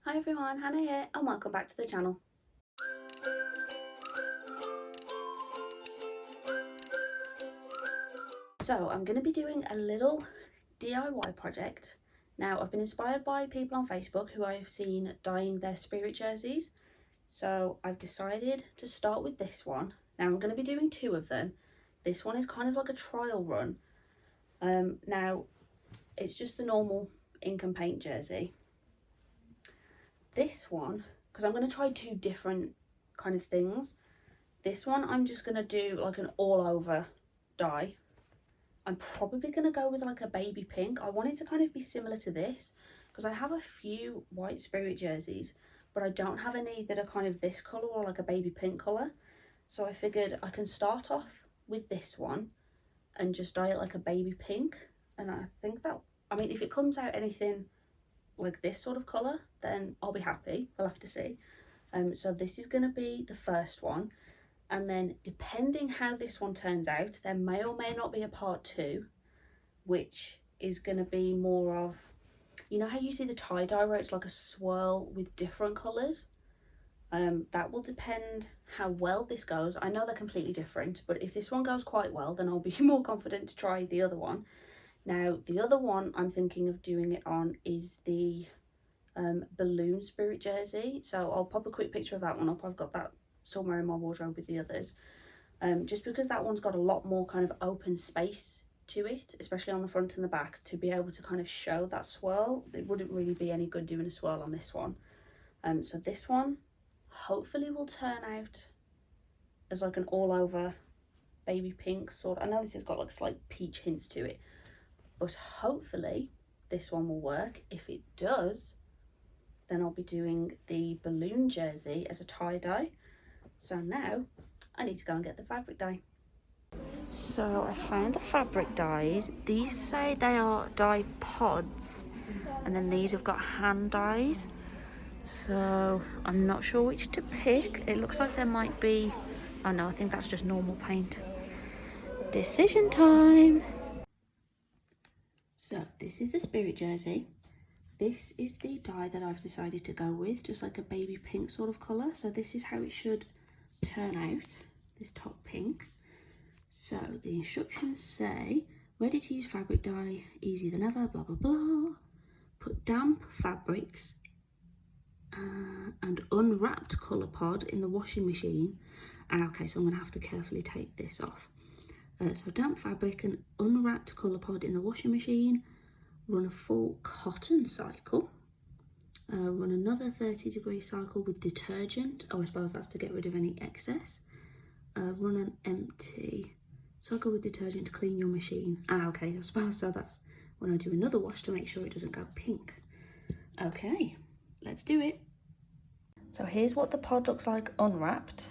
Hi everyone, Hannah here and welcome back to the channel. So I'm going to be doing a little DIY project. Now I've been inspired by people on Facebook who I have seen dyeing their spirit jerseys. So I've decided to start with this one. Now I'm going to be doing two of them. This one is kind of like a trial run. Now it's just the normal ink and paint jersey. This one, because I'm going to try two different kind of things. This one I'm just going to do like an all over dye. I'm probably going to go with like a baby pink. I want it to kind of be similar to this because I have a few white spirit jerseys, but I don't have any that are kind of this colour or like a baby pink colour. So I figured I can start off with this one and just dye it like a baby pink. And I think that, I mean, if it comes out anything like this sort of colour, then I'll be happy. We'll have to see. So this is going to be the first one. And then depending how this one turns out, there may or may not be a part two, which is going to be more of, you know how you see the tie-dye where it's like a swirl with different colours? That will depend how well this goes. I know they're completely different, but if this one goes quite well, then I'll be more confident to try the other one. Now, the other one I'm thinking of doing it on is the balloon spirit jersey. So I'll pop a quick picture of that one up. I've got that somewhere in my wardrobe with the others, just because that one's got a lot more kind of open space to it, especially on the front and the back, to be able to kind of show that swirl. It wouldn't really be any good doing a swirl on this one. So this one hopefully will turn out as like an all over baby pink sort. I know this has got like slight peach hints to it, but hopefully this one will work. If it does, then I'll be doing the balloon jersey as a tie-dye. So now I need to go and get the fabric dye. So I found the fabric dyes. These say they are dye pods, and then these have got hand dyes. So I'm not sure which to pick. It looks like there might be, oh no, I think that's just normal paint. Decision time. So this is the spirit jersey. This is the dye that I've decided to go with, just like a baby pink sort of colour. So this is how it should turn out, this top pink. So the instructions say, ready to use fabric dye, easier than ever, blah blah blah. Put damp fabrics and unwrapped colour pod in the washing machine. Okay, so I'm going to have to carefully take this off. So damp fabric and unwrapped colour pod in the washing machine. Run a full cotton cycle. Run another 30-degree cycle with detergent. Oh, I suppose that's to get rid of any excess. Run an empty cycle with detergent to clean your machine. Okay, I suppose so. That's when I do another wash to make sure it doesn't go pink. Okay, let's do it. So here's what the pod looks like unwrapped.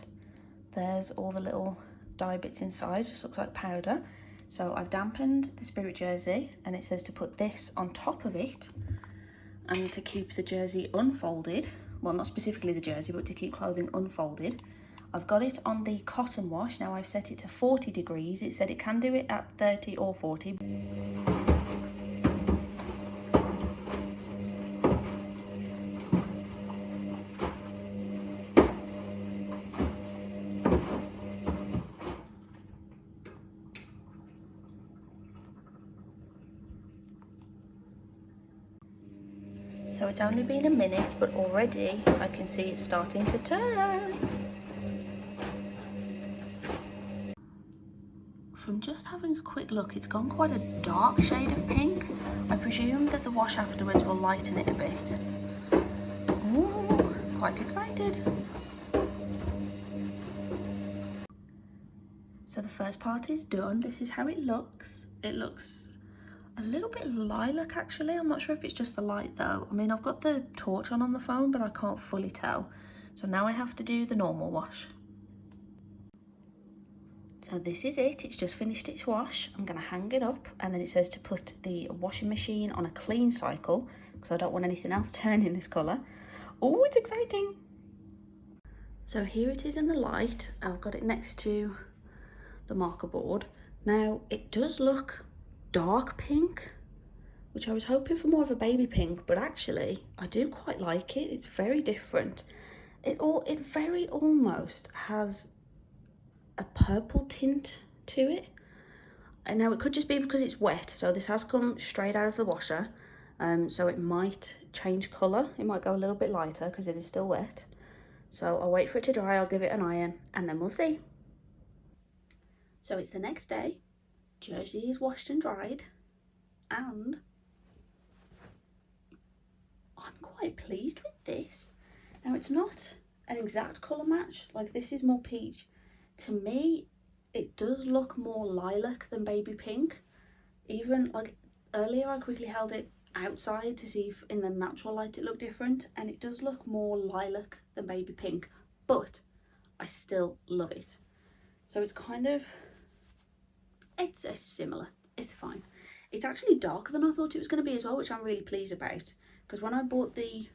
There's all the little dye bits inside, just looks like powder. So I've dampened the spirit jersey, and it says to put this on top of it and to keep the jersey unfolded. Well, not specifically the jersey, but to keep clothing unfolded. I've got it on the cotton wash. Now I've set it to 40 degrees. It said it can do it at 30 or 40. So it's only been a minute, but already I can see it's starting to turn. From just having a quick look, it's gone quite a dark shade of pink. I presume that the wash afterwards will lighten it a bit. Ooh, quite excited. So the first part is done. This is how it looks. It looks a little bit lilac actually. I'm not sure if it's just the light though. I mean, I've got the torch on the phone, but I can't fully tell. So now I have to do the normal wash. So this is it, it's just finished its wash. I'm gonna hang it up, and then it says to put the washing machine on a clean cycle because I don't want anything else turning this colour. Oh, it's exciting. So here it is in the light. I've got it next to the marker board. Now it does look dark pink, which I was hoping for more of a baby pink, but actually I do quite like it. It's very different. It very almost has a purple tint to it. And now it could just be because it's wet, so this has come straight out of the washer, so it might change colour. It might go a little bit lighter because it is still wet. So I'll wait for it to dry, I'll give it an iron, and then we'll see. So it's the next day, jersey is washed and dried, and I'm quite pleased with this. Now it's not an exact colour match, like this is more peach. To me, it does look more lilac than baby pink. Even like earlier I quickly held it outside to see if in the natural light it looked different, and it does look more lilac than baby pink, but I still love it. So it's kind of, it's similar, it's fine. It's actually darker than I thought it was going to be as well, which I'm really pleased about, because when I bought the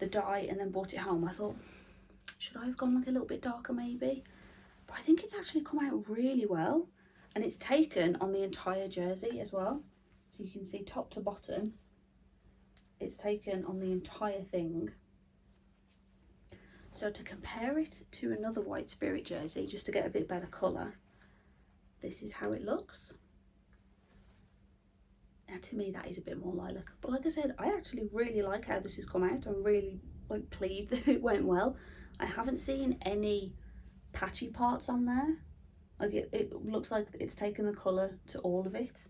dye and then brought it home, I thought, should I have gone like a little bit darker maybe? But I think it's actually come out really well, and it's taken on the entire jersey as well. So you can see top to bottom, it's taken on the entire thing. So to compare it to another White Spirit jersey, just to get a bit better colour, this is how it looks. Now to me that is a bit more lilac, but like I said, I actually really like how this has come out. I'm really like pleased that it went well. I haven't seen any patchy parts on there. Like it looks like it's taken the colour to all of it,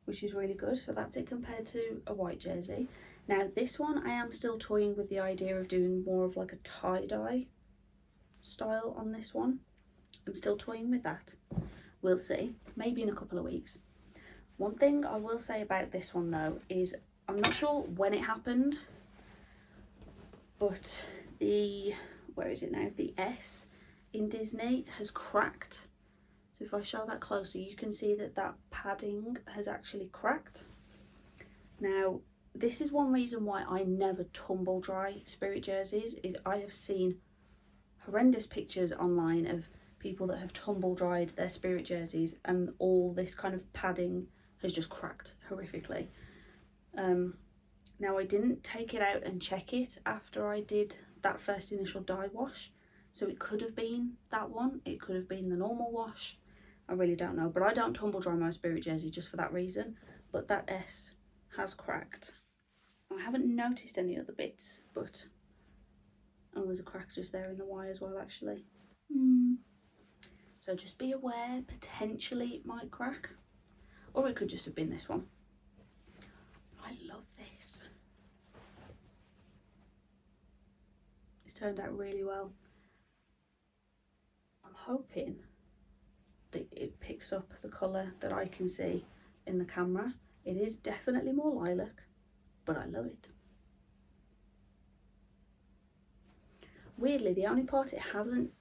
which is really good. So that's it compared to a white jersey. Now this one I am still toying with the idea of doing more of like a tie-dye style on this one. I'm still toying with that. We'll see, maybe in a couple of weeks. One thing I will say about this one though is I'm not sure when it happened, but where is it now? The S in Disney has cracked. So if I show that closer, you can see that that padding has actually cracked. Now, this is one reason why I never tumble dry Spirit jerseys, is I have seen horrendous pictures online of people that have tumble dried their Spirit jerseys and all this kind of padding has just cracked horrifically. Now I didn't take it out and check it after I did that first initial dye wash, so it could have been that one, it could have been the normal wash, I really don't know. But I don't tumble dry my Spirit jersey just for that reason, but that S has cracked. I haven't noticed any other bits, but oh, there's a crack just there in the Y as well actually. So just be aware, potentially it might crack, or it could just have been this one. I love this. It's turned out really well. I'm hoping that it picks up the colour that I can see in the camera. It is definitely more lilac, but I love it. Weirdly, the only part it hasn't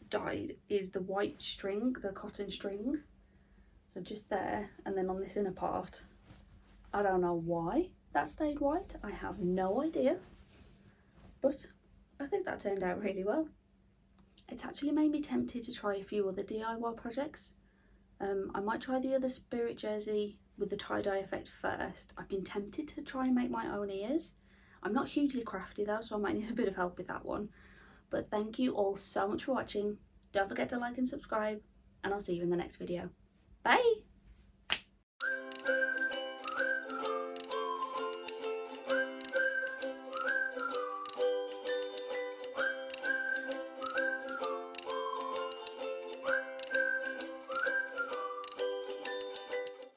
dyed is the white string, the cotton string. So just there, and then on this inner part. I don't know why that stayed white, I have no idea, but I think that turned out really well. It's actually made me tempted to try a few other DIY projects. I might try the other Spirit jersey with the tie-dye effect first. I've been tempted to try and make my own ears. I'm not hugely crafty though, so I might need a bit of help with that one. But thank you all so much for watching. Don't forget to like and subscribe, and I'll see you in the next video. Bye!